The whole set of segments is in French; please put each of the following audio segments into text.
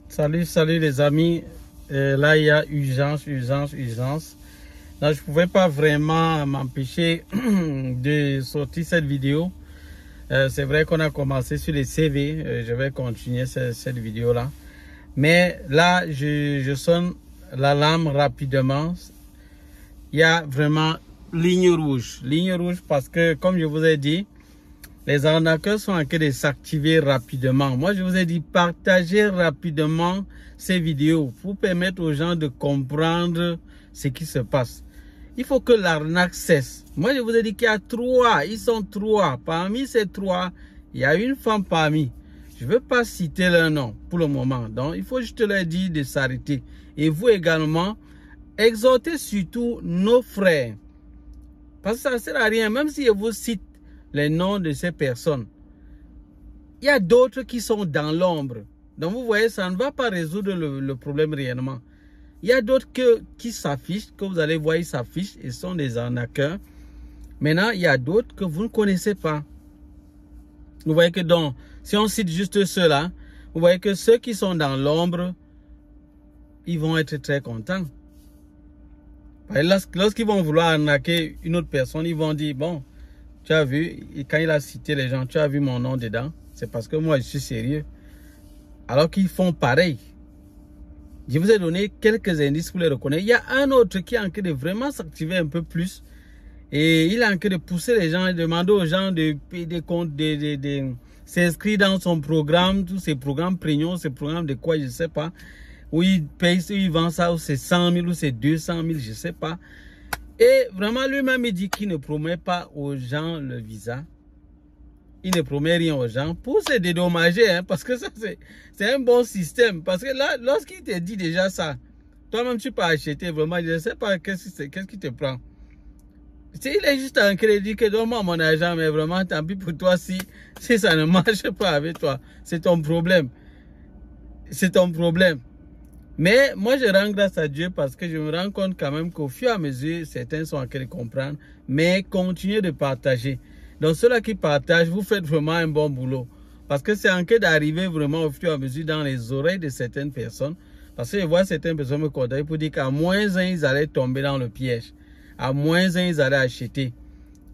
Salut les amis. Là, il y a urgence. Là, je ne pouvais pas vraiment m'empêcher de sortir cette vidéo. C'est vrai qu'on a commencé sur les CV. Je vais continuer cette vidéo-là. Mais là, je sonne l'alarme rapidement. Il y a vraiment ligne rouge. Ligne rouge parce que, comme je vous ai dit, les arnaqueurs sont en train de s'activer rapidement. Moi, je vous ai dit, partagez rapidement ces vidéos pour permettre aux gens de comprendre ce qui se passe. Il faut que l'arnaque cesse. Moi, je vous ai dit qu'il y a trois. Ils sont trois. Parmi ces trois, il y a une femme parmi. Je ne veux pas citer leur nom pour le moment. Donc, il faut juste leur dire de s'arrêter. Et vous également, exhortez surtout nos frères. Parce que ça ne sert à rien. Même si je vous cite les noms de ces personnes, il y a d'autres qui sont dans l'ombre. Donc vous voyez, ça ne va pas résoudre le problème réellement. Il y a d'autres qui s'affichent, que vous allez voir, ils s'affichent et sont des arnaqueurs. Maintenant, il y a d'autres que vous ne connaissez pas. Vous voyez que donc, si on cite juste ceux-là, vous voyez que ceux qui sont dans l'ombre, ils vont être très contents. Lorsqu'ils vont vouloir arnaquer une autre personne, ils vont dire, bon, tu as vu, quand il a cité les gens, tu as vu mon nom dedans. C'est parce que moi, je suis sérieux. Alors qu'ils font pareil. Je vous ai donné quelques indices pour les reconnaître. Il y a un autre qui est en train de vraiment s'activer un peu plus. Et il est en train de pousser les gens, de demander aux gens de payer des comptes, de s'inscrire dans son programme, tous ces programmes prégnants, ces programmes de quoi, je ne sais pas. Où il paye, où il vend ça, où c'est 100 000, où c'est 200 000, je ne sais pas. Et vraiment, lui-même, il dit qu'il ne promet pas aux gens le visa. Il ne promet rien aux gens pour se dédommager, hein, parce que ça, c'est un bon système. Parce que là, lorsqu'il te dit déjà ça, toi-même, tu peux acheter vraiment, je ne sais pas qu'est-ce qui te prend. Il est juste en crédit que donne-moi mon argent, mais vraiment, tant pis pour toi si ça ne marche pas avec toi. C'est ton problème. C'est ton problème. Mais moi, je rends grâce à Dieu parce que je me rends compte quand même qu'au fur et à mesure, certains sont en train de comprendre. Mais continuez de partager. Donc, ceux-là qui partagent, vous faites vraiment un bon boulot. Parce que c'est en train d'arriver vraiment au fur et à mesure dans les oreilles de certaines personnes. Parce que je vois certaines personnes me contacter pour dire qu'à moins un, ils allaient tomber dans le piège. À moins un, ils allaient acheter.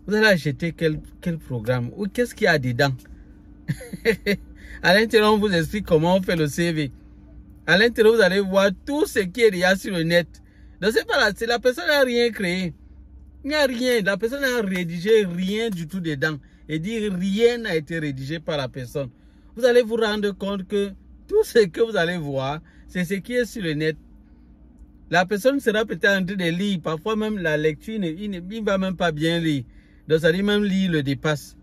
Vous allez acheter quel programme? Ou qu'est-ce qu'il y a dedans? À l'intérieur, on vous explique comment on fait le CV. À l'intérieur, vous allez voir tout ce qui est déjà sur le net. Donc, c'est pas là, la personne n'a rien créé. Il n'y a rien. La personne n'a rédigé rien du tout dedans. Et dire rien n'a été rédigé par la personne. Vous allez vous rendre compte que tout ce que vous allez voir, c'est ce qui est sur le net. La personne sera peut-être en train de lire. Parfois même la lecture, il ne va même pas bien lire. Donc, ça dit même lire le dépasse.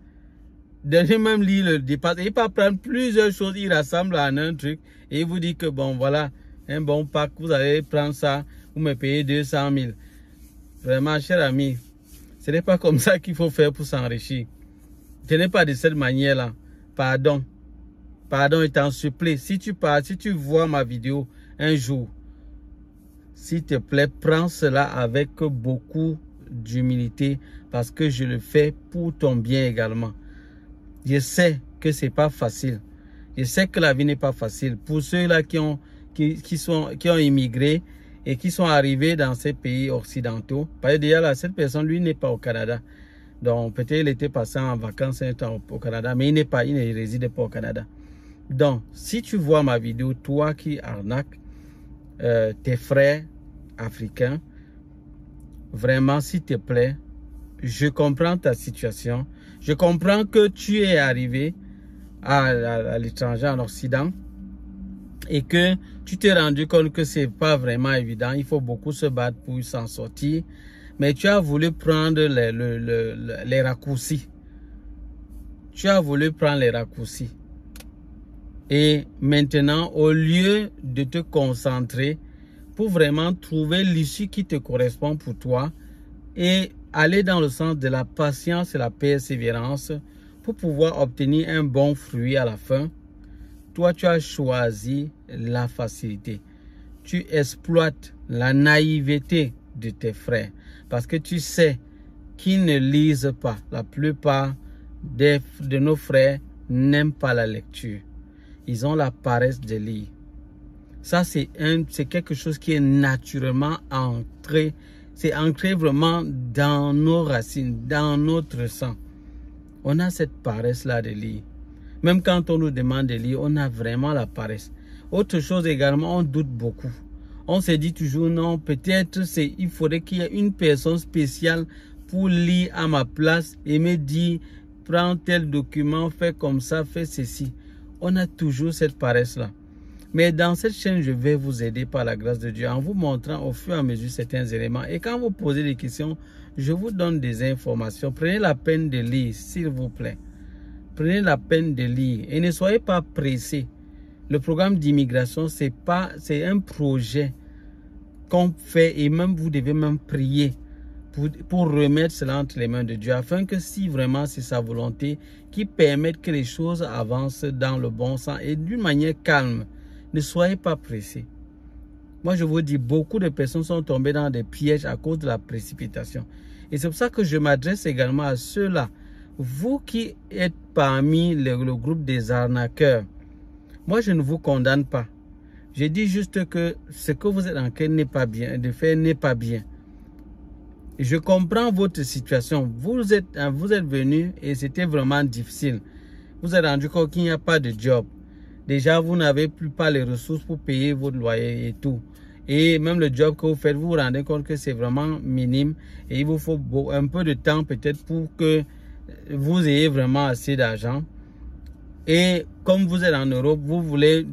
Même lire le dépasse. Et il peut prendre plusieurs choses, il rassemble en un truc. Et il vous dit que bon, voilà, un bon pack, vous allez prendre ça, vous me payez 200 000. Vraiment, cher ami, ce n'est pas comme ça qu'il faut faire pour s'enrichir. Ce n'est pas de cette manière-là. Pardon. Pardon, je t'en supplie. Si tu vois ma vidéo un jour, s'il te plaît, prends cela avec beaucoup d'humilité parce que je le fais pour ton bien également. Je sais que c'est pas facile. Je sais que la vie n'est pas facile. Pour ceux-là qui ont immigré et qui sont arrivés dans ces pays occidentaux, parce que déjà là, cette personne, lui, n'est pas au Canada. Donc, peut-être il était passé en vacances un temps au Canada, mais il ne réside pas au Canada. Donc, si tu vois ma vidéo, toi qui arnaques tes frères africains, vraiment, s'il te plaît, je comprends ta situation. Je comprends que tu es arrivé à l'étranger, en Occident, et que tu t'es rendu compte que c'est pas vraiment évident. Il faut beaucoup se battre pour s'en sortir. Mais tu as voulu prendre les raccourcis. Tu as voulu prendre les raccourcis. Et maintenant, au lieu de te concentrer pour vraiment trouver l'issue qui te correspond pour toi et aller dans le sens de la patience et la persévérance pour pouvoir obtenir un bon fruit à la fin, toi, tu as choisi la facilité. Tu exploites la naïveté de tes frères parce que tu sais qu'ils ne lisent pas. La plupart de nos frères n'aiment pas la lecture. Ils ont la paresse de lire. Ça, c'est quelque chose qui est naturellement ancré. C'est ancré vraiment dans nos racines, dans notre sang. On a cette paresse-là de lire. Même quand on nous demande de lire, on a vraiment la paresse. Autre chose également, on doute beaucoup. On se dit toujours, non, peut-être il faudrait qu'il y ait une personne spéciale pour lire à ma place et me dire, prends tel document, fais comme ça, fais ceci. On a toujours cette paresse-là. Mais dans cette chaîne, je vais vous aider par la grâce de Dieu en vous montrant au fur et à mesure certains éléments. Et quand vous posez des questions, je vous donne des informations. Prenez la peine de lire, s'il vous plaît. Prenez la peine de lire et ne soyez pas pressés. Le programme d'immigration, c'est un projet qu'on fait et même vous devez même prier pour remettre cela entre les mains de Dieu afin que si vraiment c'est sa volonté qui permette que les choses avancent dans le bon sens et d'une manière calme. Ne soyez pas pressés. Moi, je vous dis, beaucoup de personnes sont tombées dans des pièges à cause de la précipitation. Et c'est pour ça que je m'adresse également à ceux-là. Vous qui êtes parmi le groupe des arnaqueurs, moi, je ne vous condamne pas. Je dis juste que ce que vous êtes en train n'est pas bien, de faire n'est pas bien. Je comprends votre situation. Vous êtes venu et c'était vraiment difficile. Vous êtes rendu compte qu'il n'y a pas de job. Déjà, vous n'avez plus pas les ressources pour payer votre loyer et tout. Et même le job que vous faites, vous vous rendez compte que c'est vraiment minime. Et il vous faut un peu de temps peut-être pour que vous ayez vraiment assez d'argent. Et comme vous êtes en Europe, vous voulez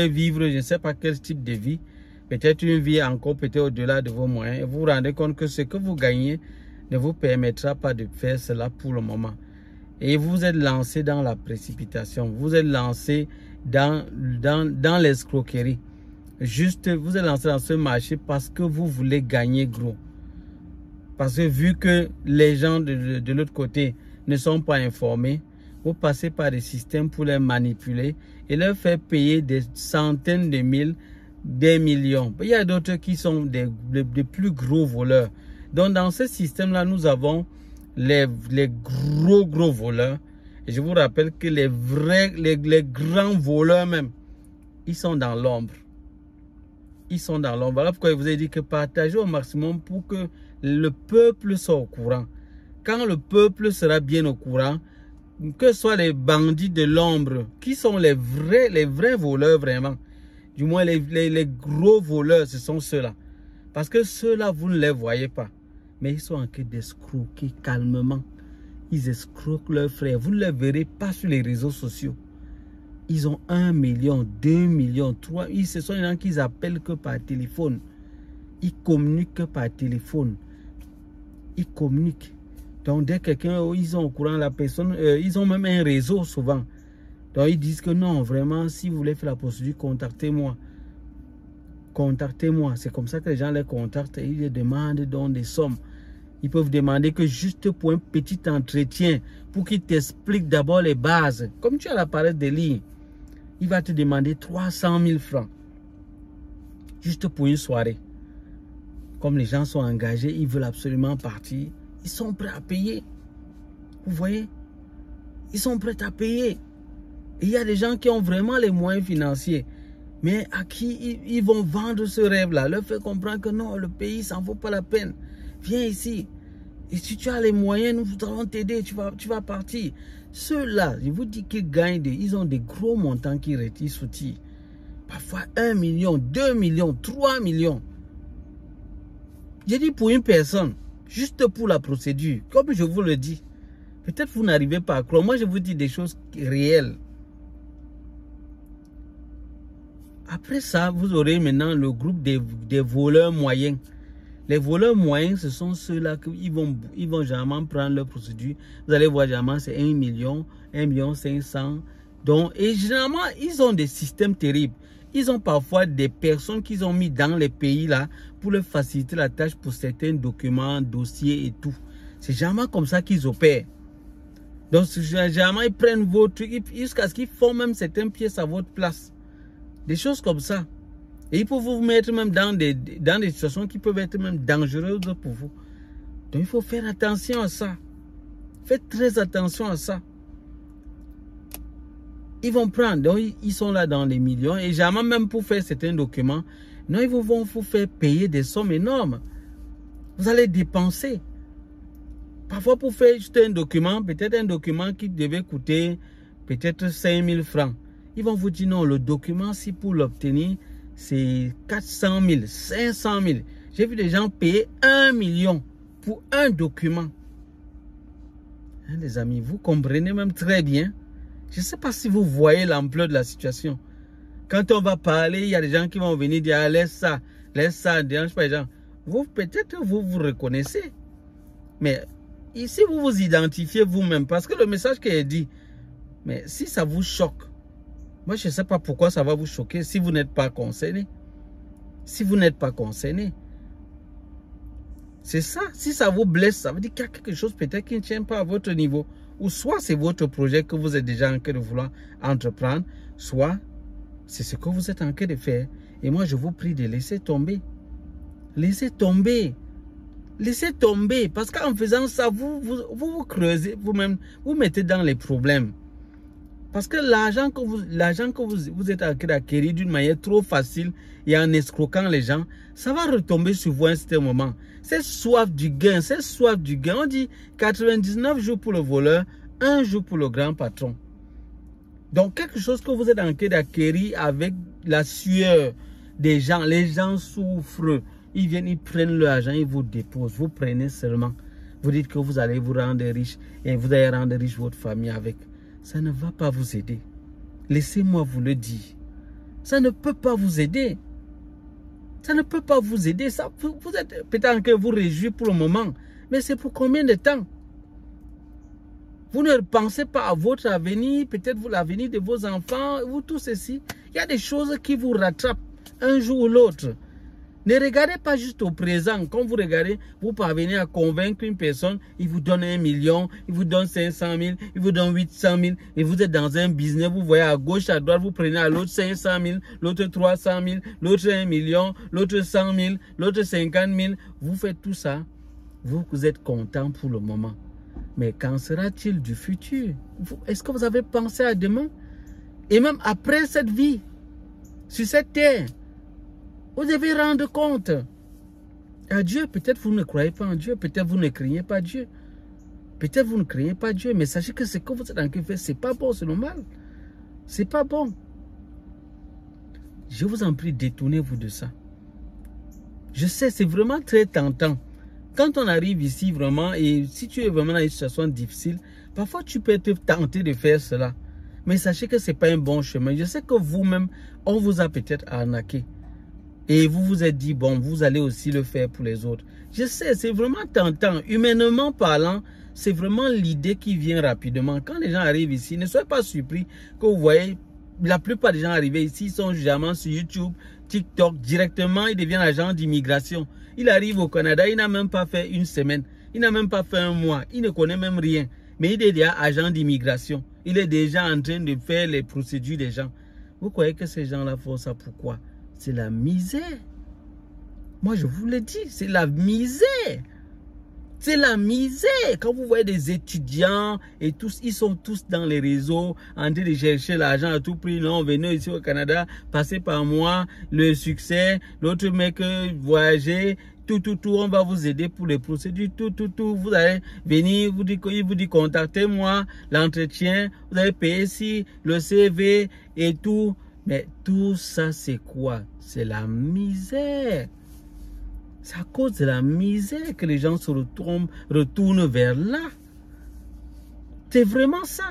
vivre, je ne sais pas quel type de vie. Peut-être une vie encore peut-être au-delà de vos moyens. Et vous vous rendez compte que ce que vous gagnez ne vous permettra pas de faire cela pour le moment. Et vous êtes lancé dans la précipitation. Vous êtes lancé dans l'escroquerie. Juste, vous êtes lancé dans ce marché parce que vous voulez gagner gros. Parce que vu que les gens de l'autre côté ne sont pas informés, vous passez par des systèmes pour les manipuler et leur faire payer des centaines de mille, des millions. Il y a d'autres qui sont des plus gros voleurs. Donc dans ce système-là, nous avons les gros voleurs. Et je vous rappelle que les grands voleurs même, ils sont dans l'ombre. Ils sont dans l'ombre. Voilà pourquoi je vous ai dit que partagez au maximum pour que le peuple soit au courant. Quand le peuple sera bien au courant, que ce soit les bandits de l'ombre, qui sont les vrais voleurs vraiment. Du moins les gros voleurs, ce sont ceux-là. Parce que ceux-là, vous ne les voyez pas. Mais ils sont en train d'escroquer calmement. Ils escroquent leurs frères. Vous ne les verrez pas sur les réseaux sociaux. Ils ont 1 million, 2 millions, 3. Ce sont les gens qu'ils appellent que par téléphone. Ils communiquent que par téléphone. Ils communiquent. Donc dès quelqu'un, ils ont au courant la personne, ils ont même un réseau souvent. Donc ils disent que non, vraiment, si vous voulez faire la procédure, contactez-moi. Contactez-moi. C'est comme ça que les gens les contactent et ils les demandent donc des sommes. Ils peuvent demander que juste pour un petit entretien, pour qu'ils t'expliquent d'abord les bases. Comme tu as l'appareil de lire, il va te demander 300 000 francs. Juste pour une soirée. Comme les gens sont engagés, ils veulent absolument partir. Ils sont prêts à payer. Vous voyez? Ils sont prêts à payer. Et il y a des gens qui ont vraiment les moyens financiers. Mais à qui ils vont vendre ce rêve-là? Leur faire comprendre que non, le pays, ça ne vaut pas la peine. Viens ici. Et si tu as les moyens, nous allons t'aider. Tu vas partir. Ceux-là, je vous dis qu'ils gagnent, ils ont des gros montants qui soutirent. Parfois 1 million, 2 millions, 3 millions. J'ai dit pour une personne, juste pour la procédure. Comme je vous le dis. Peut-être vous n'arrivez pas à croire. Moi, je vous dis des choses réelles. Après ça, vous aurez maintenant le groupe des voleurs moyens. Les voleurs moyens, ce sont ceux-là qui vont généralement prendre leur procédure. Vous allez voir, généralement, c'est 1 million, 1 million 500. Donc, et généralement, ils ont des systèmes terribles. Ils ont parfois des personnes qu'ils ont mis dans les pays là pour leur faciliter la tâche pour certains documents, dossiers et tout. C'est généralement comme ça qu'ils opèrent. Donc, généralement, ils prennent vos trucs jusqu'à ce qu'ils font même certaines pièces à votre place. Des choses comme ça. Et ils peuvent vous mettre même dans des situations qui peuvent être même dangereuses pour vous. Donc il faut faire attention à ça. Faites très attention à ça. Ils vont prendre, donc ils sont là dans les millions. Et jamais même pour faire certains documents, non, ils vont vous faire payer des sommes énormes. Vous allez dépenser. Parfois pour faire juste un document, peut-être un document qui devait coûter peut-être 5 000 francs. Ils vont vous dire non, le document, si pour l'obtenir, c'est 400 000, 500 000. J'ai vu des gens payer 1 million pour un document. Hein, les amis, vous comprenez même très bien. Je ne sais pas si vous voyez l'ampleur de la situation. Quand on va parler, il y a des gens qui vont venir dire, ah, laisse ça, ne dérange pas les gens. Vous, peut-être, vous vous reconnaissez. Mais ici, vous vous identifiez vous-même. Parce que le message qui est dit, mais si ça vous choque, moi, je ne sais pas pourquoi ça va vous choquer si vous n'êtes pas concerné. Si vous n'êtes pas concerné. C'est ça. Si ça vous blesse, ça veut dire qu'il y a quelque chose peut-être qui ne tient pas à votre niveau. Ou soit c'est votre projet que vous êtes déjà en train de vouloir entreprendre, soit c'est ce que vous êtes en train de faire. Et moi, je vous prie de laisser tomber. Laissez tomber. Laissez tomber. Parce qu'en faisant ça, vous creusez vous-même, vous mettez dans les problèmes. Parce que l'argent que vous êtes en train d'acquérir d'une manière trop facile et en escroquant les gens, ça va retomber sur vous à un certain moment. C'est soif du gain, c'est soif du gain. On dit 99 jours pour le voleur, 1 jour pour le grand patron. Donc quelque chose que vous êtes en train d'acquérir avec la sueur des gens, les gens souffrent. Ils viennent, ils prennent l'argent, ils vous déposent. Vous prenez seulement. Vous dites que vous allez vous rendre riche et vous allez rendre riche votre famille avec. Ça ne va pas vous aider. Laissez-moi vous le dire. Ça ne peut pas vous aider. Ça ne peut pas vous aider. Ça, vous êtes peut-être que vous réjouissez pour le moment. Mais c'est pour combien de temps? Vous ne pensez pas à votre avenir, peut-être l'avenir de vos enfants, ou tout ceci. Il y a des choses qui vous rattrapent un jour ou l'autre. Ne regardez pas juste au présent. Quand vous regardez, vous parvenez à convaincre une personne, il vous donne 1 million, il vous donne 500 000, il vous donne 800 000, et vous êtes dans un business, vous voyez à gauche, à droite, vous prenez à l'autre 500 000, l'autre 300 000, l'autre 1 million, l'autre 100 000, l'autre 50 000. Vous faites tout ça, vous êtes content pour le moment. Mais qu'en sera-t-il du futur? Est-ce que vous avez pensé à demain? Et même après cette vie, sur cette terre, vous devez rendre compte à Dieu. Peut-être vous ne croyez pas en Dieu. Peut-être vous ne craignez pas Dieu. Peut-être vous ne craignez pas Dieu. Mais sachez que ce que vous êtes en train de faire, ce n'est pas bon, c'est normal. Ce n'est pas bon. Je vous en prie, détournez-vous de ça. Je sais, c'est vraiment très tentant. Quand on arrive ici vraiment, et si tu es vraiment dans une situation difficile, parfois tu peux être tenté de faire cela. Mais sachez que ce n'est pas un bon chemin. Je sais que vous-même, on vous a peut-être arnaqué. Et vous vous êtes dit, bon, vous allez aussi le faire pour les autres. Je sais, c'est vraiment tentant. Humainement parlant, c'est vraiment l'idée qui vient rapidement. Quand les gens arrivent ici, ne soyez pas surpris que vous voyez, la plupart des gens arrivés ici, ils sont généralement sur YouTube, TikTok, directement, ils deviennent agents d'immigration. Il arrive au Canada, il n'a même pas fait une semaine, il n'a même pas fait un mois, il ne connaît même rien. Mais il est déjà agent d'immigration. Il est déjà en train de faire les procédures des gens. Vous croyez que ces gens-là font ça pourquoi? C'est la misère. Moi, je vous le dis, c'est la misère. C'est la misère. Quand vous voyez des étudiants et tous, ils sont tous dans les réseaux en train de chercher l'argent à tout prix. Non, venez ici au Canada, passez par moi, le succès, l'autre mec voyager, tout, on va vous aider pour les procédures, tout. Vous allez venir, il vous dit contactez-moi, l'entretien, vous allez payer ici, le CV et tout. Mais tout ça, c'est quoi? C'est la misère. C'est à cause de la misère que les gens se retournent vers là. C'est vraiment ça.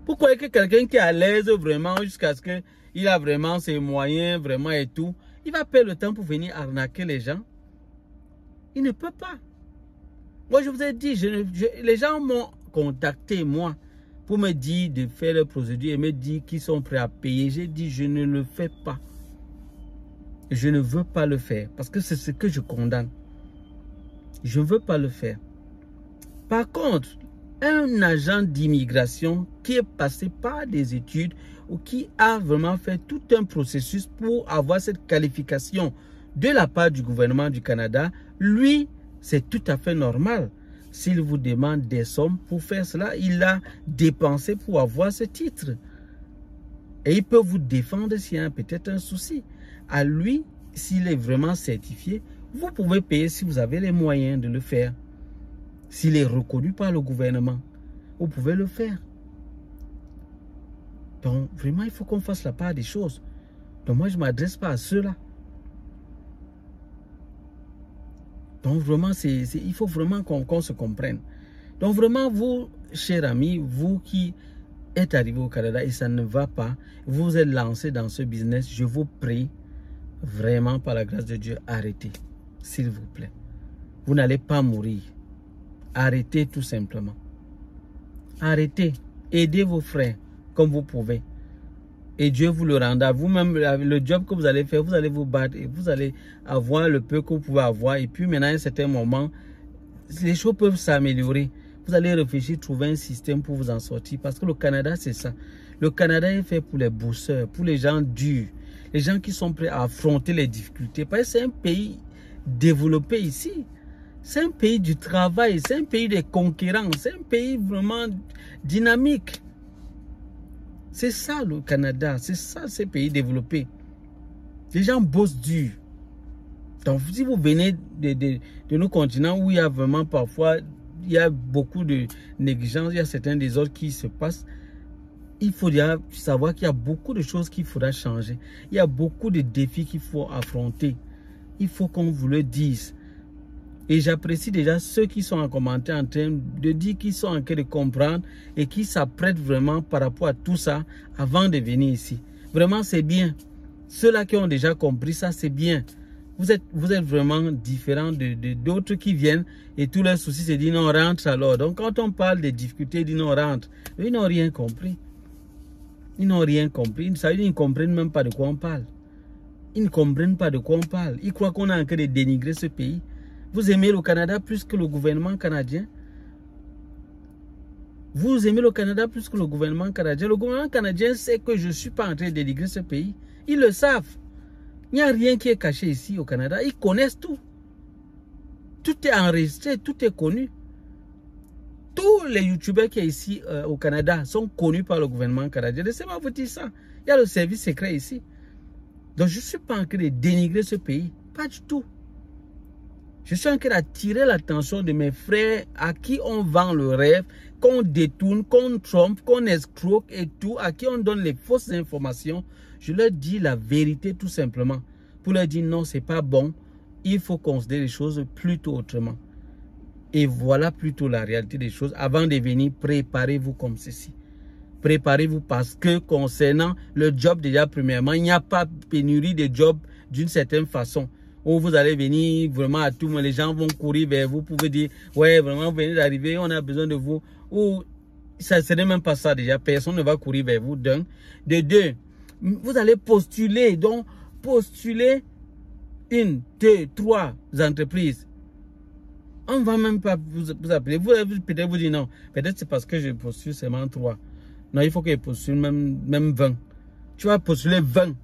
Vous croyez que quelqu'un qui est à l'aise vraiment jusqu'à ce qu'il a vraiment ses moyens, vraiment et tout, il va perdre le temps pour venir arnaquer les gens? Il ne peut pas. Moi, je vous ai dit, les gens m'ont contacté, moi, pour me dire de faire le procédure et me dire qu'ils sont prêts à payer. J'ai dit, je ne le fais pas. Je ne veux pas le faire parce que c'est ce que je condamne. Je ne veux pas le faire. Par contre, un agent d'immigration qui est passé par des études ou qui a vraiment fait tout un processus pour avoir cette qualification de la part du gouvernement du Canada, lui, c'est tout à fait normal. S'il vous demande des sommes pour faire cela, il a dépensé pour avoir ce titre. Et il peut vous défendre s'il y a peut-être un souci. À lui, s'il est vraiment certifié, vous pouvez payer si vous avez les moyens de le faire. S'il est reconnu par le gouvernement, vous pouvez le faire. Donc, vraiment, il faut qu'on fasse la part des choses. Donc, moi, je ne m'adresse pas à ceux-là. Donc, vraiment, il faut vraiment qu'on se comprenne. Donc, vraiment, vous, chers amis, vous qui êtes arrivés au Canada et ça ne va pas, vous êtes lancé dans ce business, je vous prie, vraiment, par la grâce de Dieu, arrêtez, s'il vous plaît. Vous n'allez pas mourir. Arrêtez tout simplement. Arrêtez. Aidez vos frères comme vous pouvez. Et Dieu vous le rendra. Vous-même, le job que vous allez faire, vous allez vous battre et vous allez avoir le peu que vous pouvez avoir. Et puis maintenant, à un certain moment, les choses peuvent s'améliorer. Vous allez réfléchir, trouver un système pour vous en sortir. Parce que le Canada, c'est ça. Le Canada est fait pour les bosseurs, pour les gens durs. Les gens qui sont prêts à affronter les difficultés. Parce que c'est un pays développé ici. C'est un pays du travail. C'est un pays des conquérants. C'est un pays vraiment dynamique. C'est ça le Canada. C'est ça ces pays développés. Les gens bossent dur. Donc si vous venez de nos continents où il y a vraiment parfois... il y a beaucoup de négligence, il y a certains désordres qui se passent. Il faut déjà savoir qu'il y a beaucoup de choses qu'il faudra changer. Il y a beaucoup de défis qu'il faut affronter. Il faut qu'on vous le dise. Et j'apprécie déjà ceux qui sont en commentaire en train de dire qu'ils sont en train de comprendre et qui s'apprêtent vraiment par rapport à tout ça avant de venir ici. Vraiment, c'est bien. Ceux-là qui ont déjà compris ça, c'est bien. Vous êtes vraiment différents d'autres qui viennent et tous leurs soucis se disent non, rentre alors. Donc quand on parle des difficultés, ils disent non, rentre. Ils n'ont rien compris. Ils n'ont rien compris. Ils ne comprennent même pas de quoi on parle. Ils ne comprennent pas de quoi on parle. Ils croient qu'on est en train de dénigrer ce pays. Vous aimez le Canada plus que le gouvernement canadien? Vous aimez le Canada plus que le gouvernement canadien? Le gouvernement canadien sait que je ne suis pas en train de dénigrer ce pays. Ils le savent. Il n'y a rien qui est caché ici au Canada. Ils connaissent tout. Tout est enregistré, tout est connu. Tous les youtubeurs qui sont ici au Canada sont connus par le gouvernement canadien. Laissez-moi vous dire ça. Il y a le service secret ici. Donc je ne suis pas en train de dénigrer ce pays. Pas du tout. Je suis en train d'attirer l'attention de mes frères à qui on vend le rêve, qu'on détourne, qu'on trompe, qu'on escroque et tout, à qui on donne les fausses informations. Je leur dis la vérité tout simplement. Pour leur dire non, c'est pas bon. Il faut considérer les choses plutôt autrement. Et voilà plutôt la réalité des choses. Avant de venir, préparez-vous comme ceci. Préparez-vous parce que concernant le job déjà premièrement, il n'y a pas pénurie de job d'une certaine façon. Où vous allez venir vraiment à tout moment, les gens vont courir vers vous. Vous pouvez dire, ouais, vraiment, vous venez d'arriver, on a besoin de vous. Ou ça ne serait même pas ça déjà. Personne ne va courir vers vous. D'un. De deux, vous allez postuler. Donc, postuler 1, 2, 3 entreprises. On ne va même pas vous appeler. Vous peut-être vous dire non. Peut-être c'est parce que je postule seulement 3. Non, il faut que je postule même 20. Tu vas postuler 20.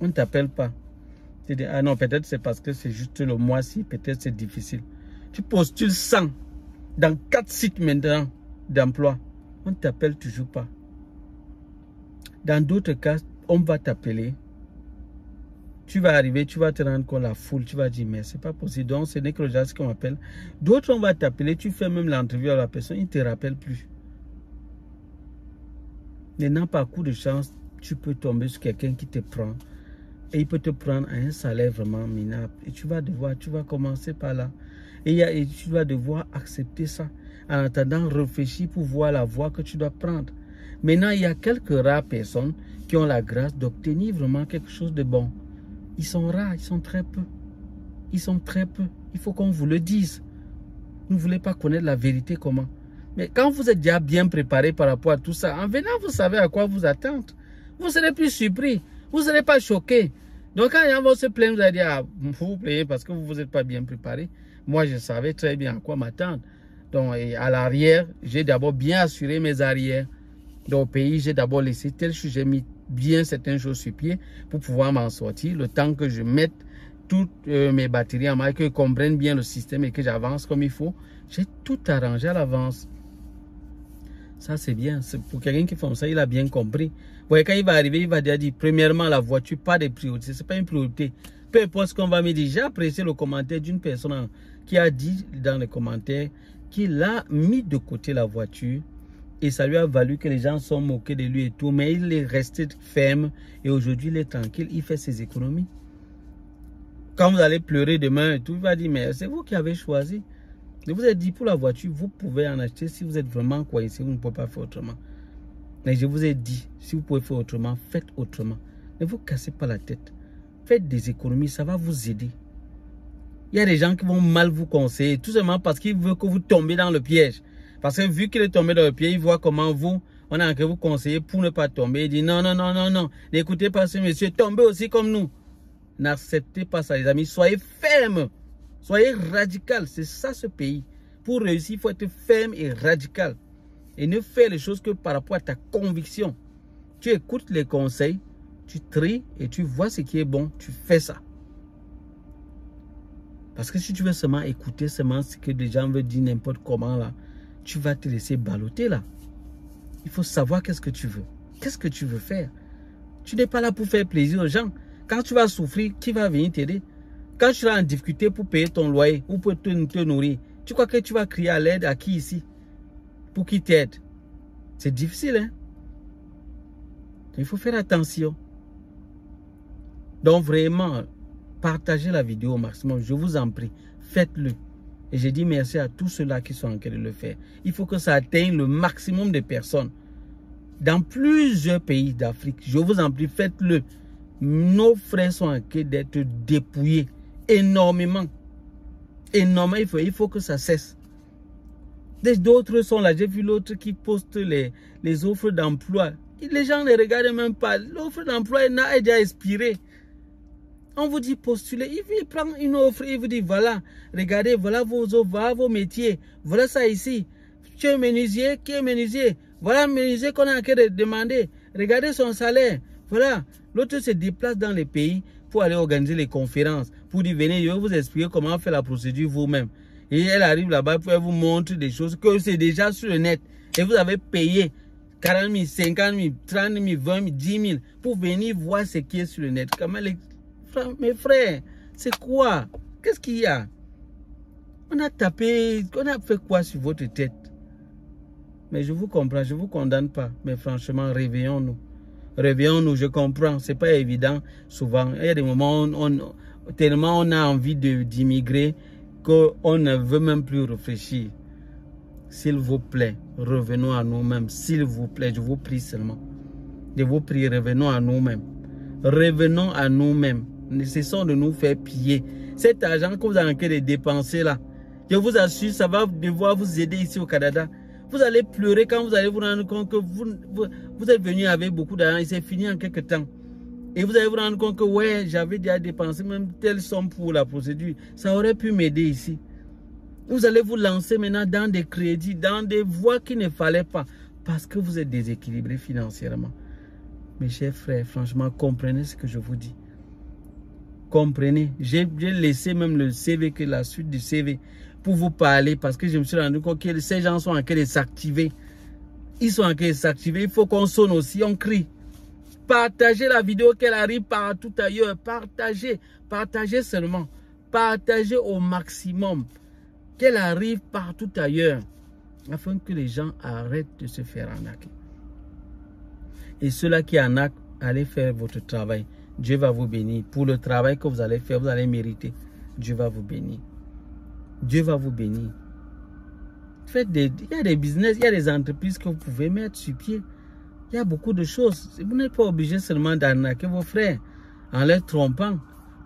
On ne t'appelle pas. Tu dis, ah non, peut-être c'est parce que c'est juste le mois-ci. Peut-être c'est difficile. Tu postules 100 dans 4 sites maintenant d'emploi. On ne t'appelle toujours pas. Dans d'autres cas, on va t'appeler. Tu vas arriver, tu vas te rendre compte la foule, tu vas dire, mais c'est pas possible. Donc, ce n'est que le genre qu'on m'appelle. D'autres, on va t'appeler, tu fais même l'entrevue à la personne, il ne te rappelle plus. Maintenant, par coup de chance, tu peux tomber sur quelqu'un qui te prend. Et il peut te prendre à un salaire vraiment minable. Et tu vas commencer par là. Et tu vas devoir accepter ça. En attendant, réfléchir pour voir la voie que tu dois prendre. Maintenant, il y a quelques rares personnes qui ont la grâce d'obtenir vraiment quelque chose de bon. Ils sont rares, ils sont très peu. Ils sont très peu. Il faut qu'on vous le dise. Vous ne voulez pas connaître la vérité comment. Mais quand vous êtes déjà bien préparé par rapport à tout ça, en venant, vous savez à quoi vous attendre. Vous ne serez plus surpris. Vous ne serez pas choqué. Donc quand les gens vont se plaindre, vous allez dire, ah, vous vous plaignez parce que vous n'êtes pas bien préparé. Moi, je savais très bien à quoi m'attendre. Donc à l'arrière, j'ai d'abord bien assuré mes arrières. Donc au pays, j'ai d'abord laissé tel que j'ai mis bien certaines choses sur pied pour pouvoir m'en sortir. Le temps que je mette toutes mes batteries en main, que je comprenne bien le système et que j'avance comme il faut. J'ai tout arrangé à l'avance. Ça, c'est bien. Pour quelqu'un qui fait ça, il a bien compris. Vous voyez, quand il va arriver, il va déjà dire, premièrement, la voiture, pas de priorité. Ce n'est pas une priorité. Peu importe ce qu'on va me dire. J'ai apprécié le commentaire d'une personne qui a dit dans les commentaires qu'il a mis de côté la voiture et ça lui a valu que les gens sont moqués de lui et tout. Mais il est resté ferme et aujourd'hui, il est tranquille. Il fait ses économies. Quand vous allez pleurer demain et tout, il va dire, mais c'est vous qui avez choisi. Je vous ai dit, pour la voiture, vous pouvez en acheter si vous êtes vraiment coincé, vous ne pouvez pas faire autrement. Mais je vous ai dit, si vous pouvez faire autrement, faites autrement. Ne vous cassez pas la tête. Faites des économies, ça va vous aider. Il y a des gens qui vont mal vous conseiller, tout simplement parce qu'ils veulent que vous tombiez dans le piège. Parce que vu qu'il est tombé dans le piège, il voit comment vous, on a que vous conseiller pour ne pas tomber. Il dit non, non, non, non, non, n'écoutez pas ce monsieur, tombez aussi comme nous. N'acceptez pas ça, les amis. Soyez fermes. Soyez radical, c'est ça ce pays. Pour réussir, il faut être ferme et radical. Et ne faire les choses que par rapport à ta conviction. Tu écoutes les conseils, tu tries et tu vois ce qui est bon, tu fais ça. Parce que si tu veux seulement écouter seulement ce que des gens veulent dire n'importe comment là, tu vas te laisser balloter là. Il faut savoir qu'est-ce que tu veux. Qu'est-ce que tu veux faire? Tu n'es pas là pour faire plaisir aux gens. Quand tu vas souffrir, qui va venir t'aider? Quand tu seras en difficulté pour payer ton loyer ou pour te nourrir, tu crois que tu vas crier à l'aide à qui ici? Pour qui t'aide? C'est difficile, hein? Il faut faire attention. Donc vraiment, partagez la vidéo au maximum. Je vous en prie, faites-le. Et je dis merci à tous ceux-là qui sont en train de le faire. Il faut que ça atteigne le maximum de personnes. Dans plusieurs pays d'Afrique, je vous en prie, faites-le. Nos frères sont en train d'être dépouillés. Énormément. Énormément. Il faut que ça cesse. D'autres sont là. J'ai vu l'autre qui poste les offres d'emploi. Les gens ne regardent même pas. L'offre d'emploi est déjà expirée. On vous dit postuler. Il prend une offre. Il vous dit voilà. Regardez. Voilà vos offres. Voilà vos métiers. Voilà ça ici. Tu es menuisier. Qui est menuisier? Voilà le menuisier qu'on a en train de demander. Regardez son salaire. Voilà. L'autre se déplace dans les pays pour aller organiser les conférences. Pour dire, venez, je vais vous expliquer comment faire la procédure vous-même. Et elle arrive là-bas pour vous montrer des choses que c'est déjà sur le net. Et vous avez payé 40 000, 50 000, 30 000, 20 000, 10 000 pour venir voir ce qui est sur le net. Mes frères, c'est quoi? Qu'est-ce qu'il y a? On a tapé, on a fait quoi sur votre tête? Mais je vous comprends, je ne vous condamne pas. Mais franchement, réveillons-nous. Réveillons-nous, je comprends, c'est pas évident souvent. Il y a des moments où tellement on a envie d'immigrer qu'on ne veut même plus réfléchir. S'il vous plaît, revenons à nous-mêmes. S'il vous plaît, je vous prie seulement. Je vous prie, revenons à nous-mêmes. Revenons à nous-mêmes. Cessons de nous faire piller. Cet argent que vous avez en train de dépenser là, je vous assure, ça va devoir vous aider ici au Canada. Vous allez pleurer quand vous allez vous rendre compte que vous êtes venu avec beaucoup d'argent et c'est fini en quelques temps. Et vous allez vous rendre compte que ouais, j'avais déjà dépensé même telle somme pour la procédure. Ça aurait pu m'aider ici. Vous allez vous lancer maintenant dans des crédits, dans des voies qu'il ne fallait pas. Parce que vous êtes déséquilibré financièrement. Mes chers frères, franchement, comprenez ce que je vous dis. Comprenez. J'ai laissé même le CV, que la suite du CV, pour vous parler, parce que je me suis rendu compte que ces gens sont en train de s'activer. Ils sont en train de s'activer. Il faut qu'on sonne aussi, on crie. Partagez la vidéo, qu'elle arrive partout ailleurs. Partagez. Partagez seulement. Partagez au maximum. Qu'elle arrive partout ailleurs. Afin que les gens arrêtent de se faire arnaquer. Et ceux-là qui arnaquent, allez faire votre travail. Dieu va vous bénir. Pour le travail que vous allez faire, vous allez mériter. Dieu va vous bénir. Dieu va vous bénir. Il y a des business, il y a des entreprises que vous pouvez mettre sur pied. Il y a beaucoup de choses. Vous n'êtes pas obligé seulement d'arnaquer vos frères en les trompant.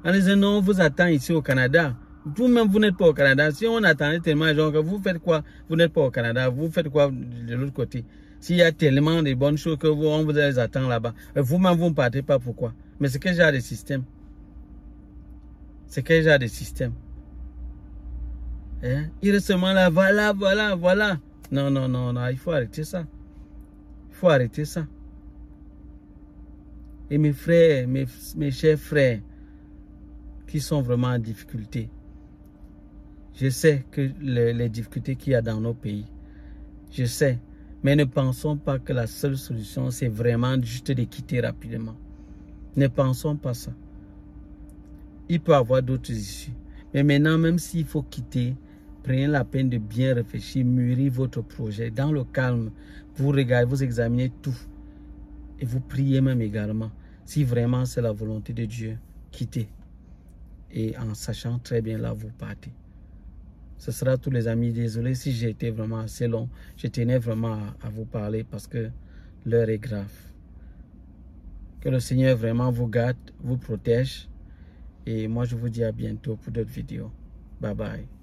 En disant non, on vous attend ici au Canada. Vous-même, vous n'êtes pas au Canada. Si on attendait tellement, genre, vous faites quoi? Vous n'êtes pas au Canada. Vous faites quoi de l'autre côté? S'il y a tellement de bonnes choses que on vous les attend là-bas, vous-même, vous ne partez pas. Pourquoi? Mais c'est quel genre de système? C'est quel genre de système? Hein? Il reste seulement là, voilà, voilà, voilà. Non, non, non, non, il faut arrêter ça. Il faut arrêter ça. Et mes frères, mes chers frères, qui sont vraiment en difficulté, je sais que les difficultés qu'il y a dans nos pays, je sais, Mais ne pensons pas que la seule solution, c'est vraiment juste de quitter rapidement. Ne pensons pas ça. Il peut y avoir d'autres issues. Mais maintenant, même s'il faut quitter, prenez la peine de bien réfléchir, mûrir votre projet dans le calme. Vous regardez, vous examinez tout. Et vous priez même également. Si vraiment c'est la volonté de Dieu, quittez. Et en sachant très bien là, vous partez. Ce sera tout les amis. Désolé si j'ai été vraiment assez long. Je tenais vraiment à vous parler parce que l'heure est grave. Que le Seigneur vraiment vous garde, vous protège. Et moi, je vous dis à bientôt pour d'autres vidéos. Bye bye.